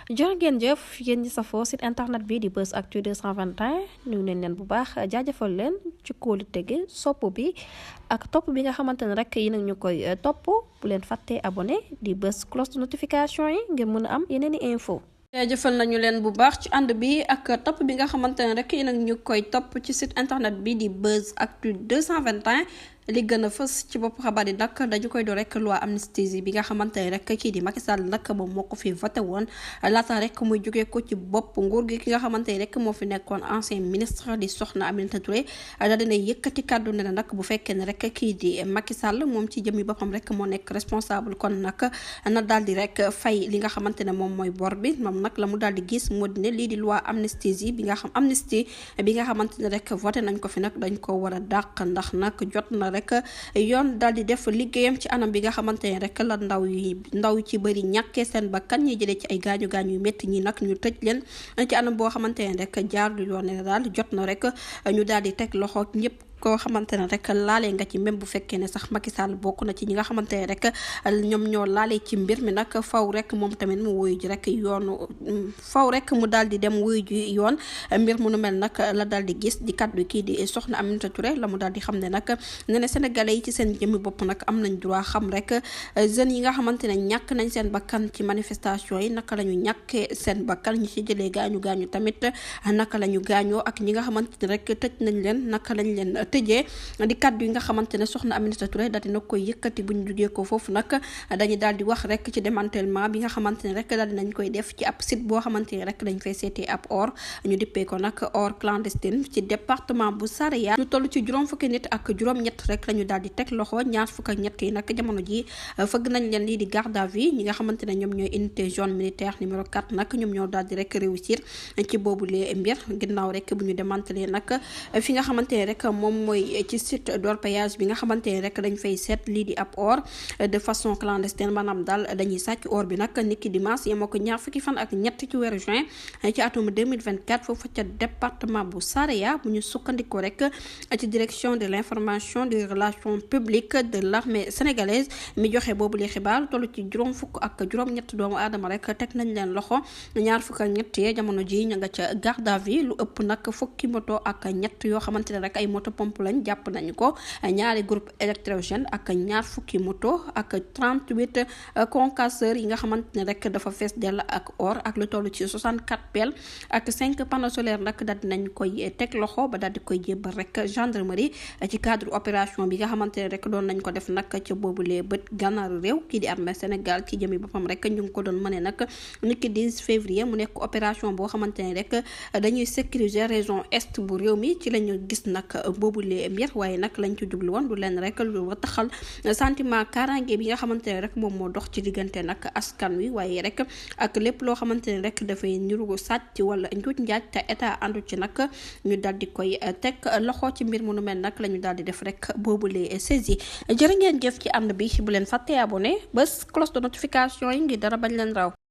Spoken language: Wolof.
jërë ngeen jëf yéen ñi safoo site internet bi di Buzz Actu 221 nuyu nañ leen bu baax jaajëfal leen ci kóolu tege sopp bi ak topp bi nga xamante ne rek yi nag ñu koy topp bu leen fàttee abonné di bës cloche de notification yi ngir mën a am yeneen i info jaajëfal nañu leen bu baax ci ànd bi ak topp bi nga xamante ne rek yi nag ñu koy topp ci site internet bi di Buzz Actu 221 li gën a fës ci bopp xabaar yi nag dañu koy do rek loi amnistie bi nga xamante ne rek kii di Macky Sall nag moom moo ko fi voté woon laata rek muy jógee ko ci bopp nguur gi ki nga xamante ne rek moo fi nekkoon ancien ministre di Soxna Aminata Touré daal dina yëkkati kàddu ne nag bu fekkee ne rek kii di Macky Sall moom ci jëmmi boppam rek moo nekk responsable kon nag na daal di rek fay li nga xamante ne moom mooy bor bi moom nag la mu daal di gis moo di ne lii di loi amnistie bi nga xamante ne rek voté nañ ko fi nag dañ ko war a dàq ndax nag jot na rek yoon daal di def liggéeyam ci anam bi nga xamante ne rek la ndaw ci bëri ñàkkee seen bakkan ñi jëlee ci ay gaañu yu métti ñi nag ñu tëj leen ci anam boo xamante ne rek jaar du yoon ne daal jot na rek ñu daal di teg loxo ñëpp koo xamante ne rek laalee nga ci même bu fekkee ne sax Macky Sall bokk na ci ñi nga xamante ne rek ñoom ñoo laalee ci mbir mi nag faw rek moom tamit mu wuyu ji rek yoonu faw rek mu daal di dem wuyu ji yoon mbir mu nu mel nag la daal di gis di kaddu kii di Soxna Aminata Touré la mu daal di xam ne nag ne ne sénégalais yi ci seen jëmmi bopp nag am nañ droit xam rek jeunes yi nga xamante ne ñàkk nañ seen bakkan ci manifestation yi naka la ñu ñàkkee seen bakkan ñi ci jëlee gaañu tamit naka la ñu gaañoo ak ñi nga xamante ne rek tëj nañ leen naka lañ leen tëjee di kaddu yi nga xamante ne Soxna Aminata Touré daal dina koy yëkkati bu ñu jugee ko foofu nag dañu daal di wax rek ci démantèlement bi nga xamante ne rek daal dinañ koy def ci ab site boo xamante ne rek dañ fay seetee ab or ñu dippee ko nag or clandestine ci département bu Saraya lu toll ci juróom fukki nit ak juróom-ñett rek la ñu daal di teg loxo ñaar fukk ak ñett yi nag jamono ji fëgg nañ leen lii di garde à vue ñi nga xamante ne ñoom ñooy unité zone militaire numéro 4 nag ñoom ñoo daal di rek réussir ci boobu lee mbir ginnaaw rek bu ñu démantelé nag fi nga xamante ne rek moom mooy ci site d'orpaillage bi nga xamante ne rek dañ fay seet lii di ab or de façon clandestine maanaam daal dañuy sàcc or bi nag niki dimanche yemoo ko ñaar fukki fan ak ñett ci weeru juin ci atum 2024 foofu ca département bu Saraya bu ñu sukkandikoo rek ci direction de l'information des relations publiques de l'armée sénégalaise mi joxe boobu li xibaar toll ci juróom fukk ak juróom-ñett doomu aadama rek teg nañ leen loxo ñaar fukk ak ñett yee jamono ji ña nga ca garde à vue lu ëpp nag fukki moto ak ñett yoo xamante ne rek ay moto pompe lañ jàpp nañu ko ñaari groupe électrogène ak ñaar fukki moto ak 38 concasseurs yi nga xamante ne rek dafa fees dell ak or ak lu toll ci 64 pelle ak 5 panneaux solaires nag daal dinañ koy teg loxo ba daal di koy jébbal rek gendarmerie ci cadre opération bi nga xamante ne rek doon nañ ko def nag ca boobulee bët gànnaaru réew kii di armée Sénégal ci jëmi boppam rek ñu ngi ko doon mëne nag niki 10 février mu nekk opération boo xamante ne rek dañuy sécuriser région est bu réew mi ci lañu gis nag boobulee mbir waaye nag lañ ci jublu woon du leen rek lu taxal sentiment kaaraange bi nga xamante ne rek moom moo dox ci diggante nag askan wi waaye rek ak lépp loo xamante ne rek dafay niru sàcc wala njuuj njaaj te état àndu ci nag ñu daal di koy teg loxo ci mbir mu nu mel nag la ñu daal di def rek boobule saisi jërë ngeen jëf ci ànd bi bu leen fàttee abonné bés cloche de notification yi ngir dara bañ leen raw